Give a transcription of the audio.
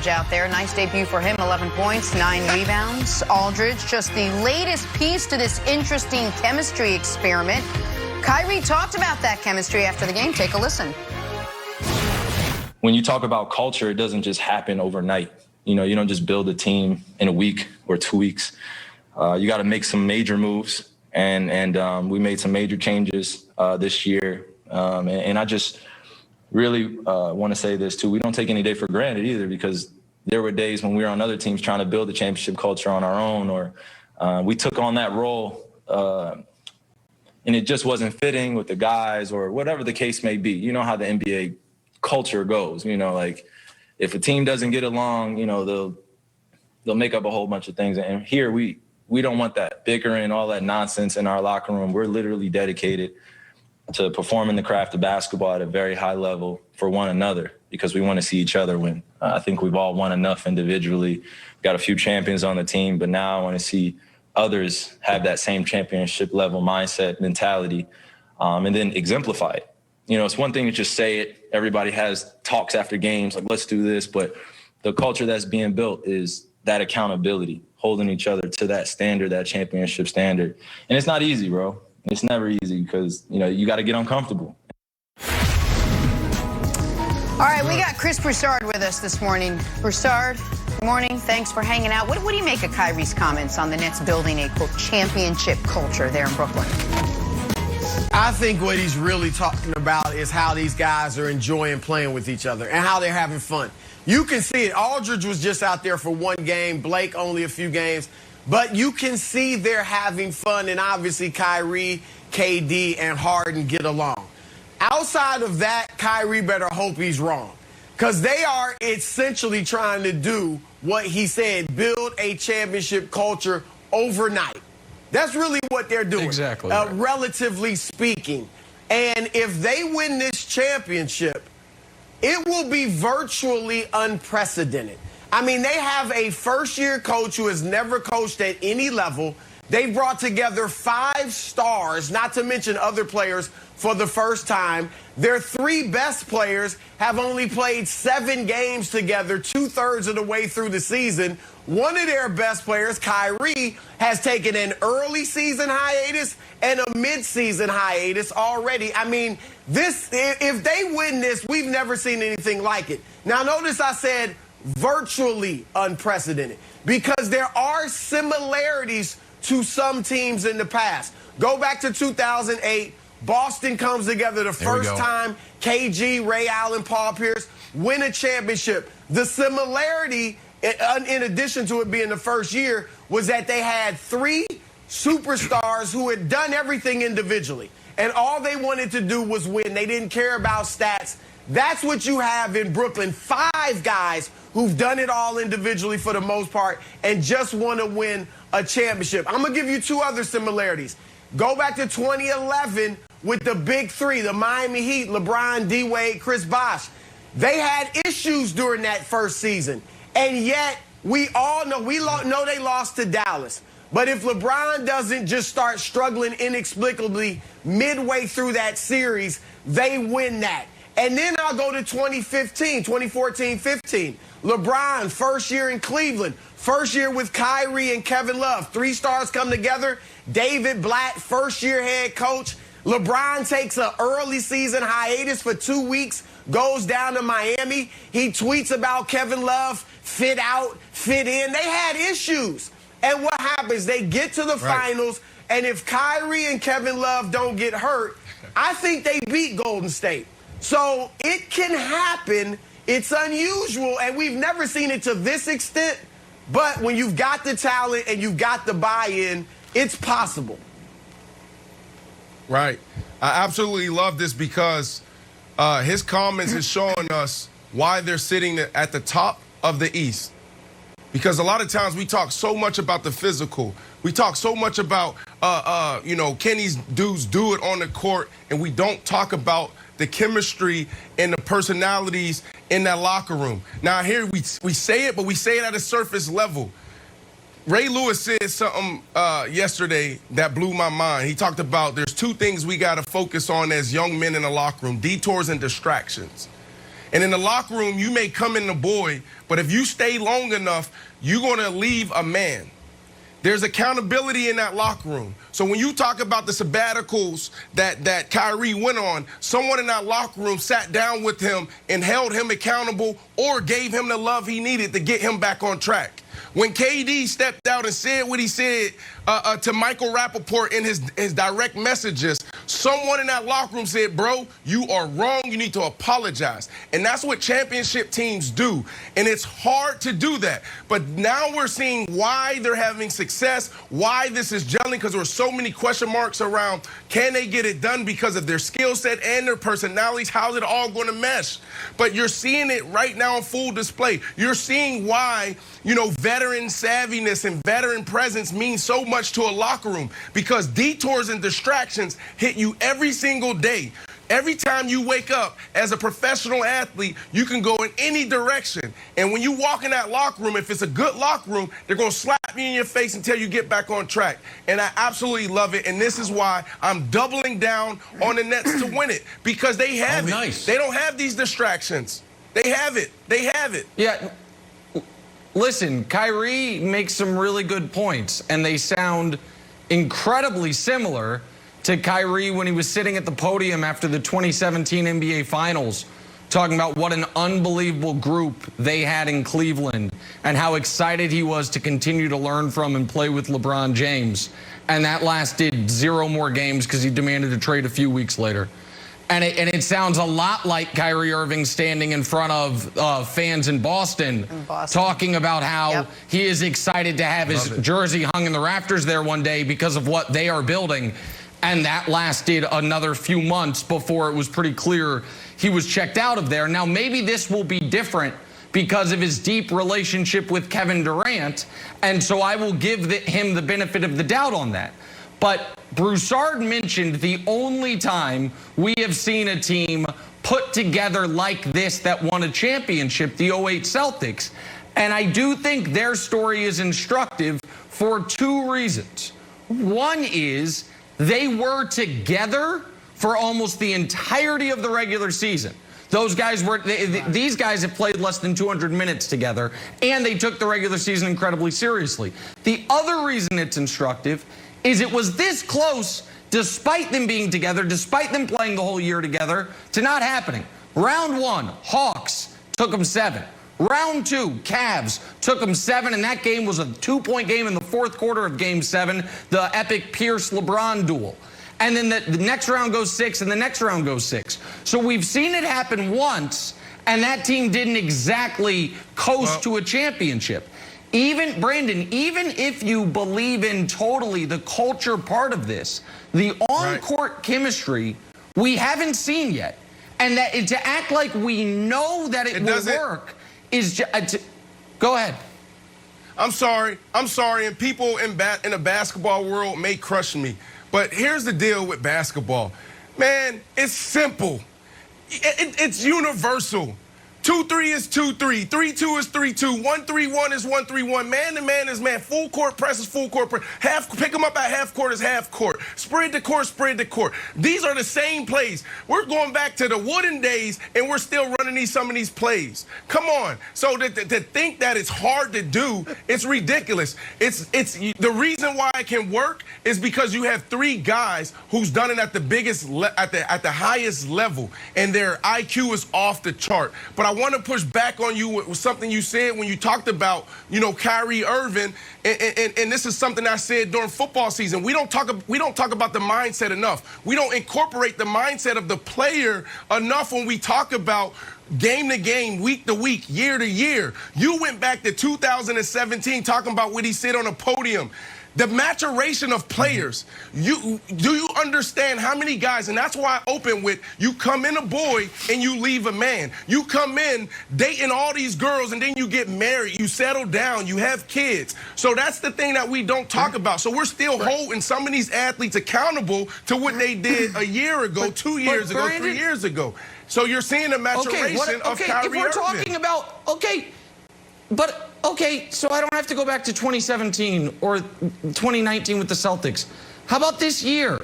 Aldridge out there. Nice debut for him, 11 points, 9 rebounds. Aldridge, just the latest piece to this interesting chemistry experiment. Kyrie talked about that chemistry after the game. Take a listen. When you talk about culture, it doesn't just happen overnight. You know, you don't just build a team in a week or 2 weeks. You got to make some major moves, and we made some major changes this year. And I just really want to say this too. We don't take any day for granted either, because there were days when we were on other teams trying to build a championship culture on our own, or we took on that role and it just wasn't fitting with the guys or whatever the case may be. You know how the NBA culture goes, you know, like if a team doesn't get along, you know, they'll make up a whole bunch of things. And here we don't want that bickering, all that nonsense in our locker room. We're literally dedicated to performing the craft of basketball at a very high level for one another, because we want to see each other win. I think we've all won enough individually. Got a few champions on the team, but now I want to see others have that same championship level mindset, mentality, and then exemplify it. You know, it's one thing to just say it. Everybody has talks after games, like, let's do this. But the culture that's being built is that accountability, holding each other to that standard, that championship standard. And it's not easy, bro. It's never easy, because, you know, you got to get uncomfortable. All right, we got Chris Broussard with us this morning. Broussard, good morning. Thanks for hanging out. What do you make of Kyrie's comments on the Nets building a, quote, championship culture there in Brooklyn? I think what he's really talking about is how these guys are enjoying playing with each other and how they're having fun. You can see it. Aldridge was just out there for one game. Blake only a few games. But you can see they're having fun, and obviously Kyrie, KD, and Harden get along. Outside of that, Kyrie better hope he's wrong, because they are essentially trying to do what he said, build a championship culture overnight. That's really what they're doing, exactly, relatively speaking. And if they win this championship, it will be virtually unprecedented. I mean, they have a first-year coach who has never coached at any level. They brought together 5 stars, not to mention other players, for the first time. Their 3 best players have only played 7 games together, 2/3 of the way through the season. One of their best players, Kyrie, has taken an early season hiatus and a mid-season hiatus already. I mean, if they win this, we've never seen anything like it. Now, notice I said virtually unprecedented, because there are similarities to some teams in the past. Go back to 2008. Boston comes together the first time. KG, Ray Allen, Paul Pierce win a championship. The similarity, in addition to it being the first year, was that they had 3 superstars who had done everything individually, and all they wanted to do was win. They didn't care about stats. That's what you have in Brooklyn. 5 guys who've done it all individually for the most part and just want to win a championship. I'm going to give you 2 other similarities. Go back to 2011 with the big 3, the Miami Heat, LeBron, D-Wade, Chris Bosh. They had issues during that first season, and yet we all know, know they lost to Dallas. But if LeBron doesn't just start struggling inexplicably midway through that series, they win that. And then I'll go to 2014-15. LeBron, first year in Cleveland, first year with Kyrie and Kevin Love. 3 stars come together. David Blatt, first year head coach. LeBron takes an early season hiatus for 2 weeks, goes down to Miami. He tweets about Kevin Love, fit out, fit in. They had issues. And what happens? They get to the finals, and if Kyrie and Kevin Love don't get hurt, I think they beat Golden State. So it can happen. It's unusual, and we've never seen it to this extent. But when you've got the talent and you've got the buy-in, it's possible. Right. I absolutely love this, because his comments is showing us why they're sitting at the top of the East. Because a lot of times we talk so much about the physical. We talk so much about, can these dudes do it on the court, and we don't talk about the chemistry and the personalities in that locker room. Now, here we say it, but we say it at a surface level. Ray Lewis said something yesterday that blew my mind. He talked about there's 2 things we got to focus on as young men in the locker room: detours and distractions. And in the locker room, you may come in the boy, but if you stay long enough, you're going to leave a man. There's accountability in that locker room. So when you talk about the sabbaticals that Kyrie went on, someone in that locker room sat down with him and held him accountable or gave him the love he needed to get him back on track. When KD stepped out and said what he said to Michael Rappaport in his direct messages, someone in that locker room said, bro, you are wrong. You need to apologize. And that's what championship teams do. And it's hard to do that. But now we're seeing why they're having success, why this is gelling, because there were so many question marks around can they get it done because of their skill set and their personalities? How's it all going to mesh? But you're seeing it right now on full display. You're seeing why, veteran savviness and veteran presence means so much to a locker room, because detours and distractions hit you every single day. Every time you wake up as a professional athlete, you can go in any direction. And when you walk in that locker room, if it's a good locker room, they're going to slap you in your face until you get back on track. And I absolutely love it. And this is why I'm doubling down on the Nets to win it, because they have it. Nice. They don't have these distractions. They have it. They have it. Yeah. Listen, Kyrie makes some really good points, and they sound incredibly similar to Kyrie when he was sitting at the podium after the 2017 NBA Finals, talking about what an unbelievable group they had in Cleveland and how excited he was to continue to learn from and play with LeBron James. And that lasted 0 more games because he demanded a trade a few weeks later. And it sounds a lot like Kyrie Irving standing in front of fans in Boston, talking about how he is excited to have his jersey hung in the rafters there one day because of what they are building. And that lasted another few months before it was pretty clear he was checked out of there. Now, maybe this will be different because of his deep relationship with Kevin Durant. And so I will give him the benefit of the doubt on that. But Broussard mentioned the only time we have seen a team put together like this that won a championship, the 08 Celtics. And I do think their story is instructive for 2 reasons. One is they were together for almost the entirety of the regular season. Those guys were, these guys have played less than 200 minutes together, and they took the regular season incredibly seriously. The other reason it's instructive is it was this close, despite them being together, despite them playing the whole year together, to not happening. Round 1, Hawks took them 7. Round 2, Cavs took them 7, and that game was a 2-point game in the 4th quarter of Game 7, the epic Pierce-LeBron duel. And then the next round goes 6, and the next round goes 6. So we've seen it happen once, and that team didn't exactly coast to a championship. Even, Brandon, even if you believe in totally the culture part of this, the on-court chemistry we haven't seen yet. And that to act like we know that it will work is just... Go ahead. I'm sorry, and people in the basketball world may crush me. But here's the deal with basketball. Man, it's simple. It's universal. 2-3 is 2-3. 3-2 is 3-2. 1-3-1 is 1-3-1. Man to man is man. Full court press is full court press. Pick them up at half court is half court. Spread the court, spread the court. These are the same plays. We're going back to the wooden days, and we're still running some of these plays. Come on. So to think that it's hard to do, it's ridiculous. It's the reason why it can work is because you have 3 guys who's done it at the biggest at the highest level, and their IQ is off the chart. But I want to push back on you with something you said when you talked about, Kyrie Irving, and this is something I said during football season. We don't talk about the mindset enough. We don't incorporate the mindset of the player enough when we talk about game to game, week to week, year to year. You went back to 2017 talking about what he said on a podium. The maturation of players. Do you understand how many guys, and that's why I open with, you come in a boy and you leave a man. You come in dating all these girls and then you get married, you settle down, you have kids. So that's the thing that we don't talk about. So we're still holding some of these athletes accountable to what they did a year ago, 2 years ago, 3 years ago. So you're seeing the maturation of Kyrie Irving. If we're talking about, so I don't have to go back to 2017 or 2019 with the Celtics. How about this year?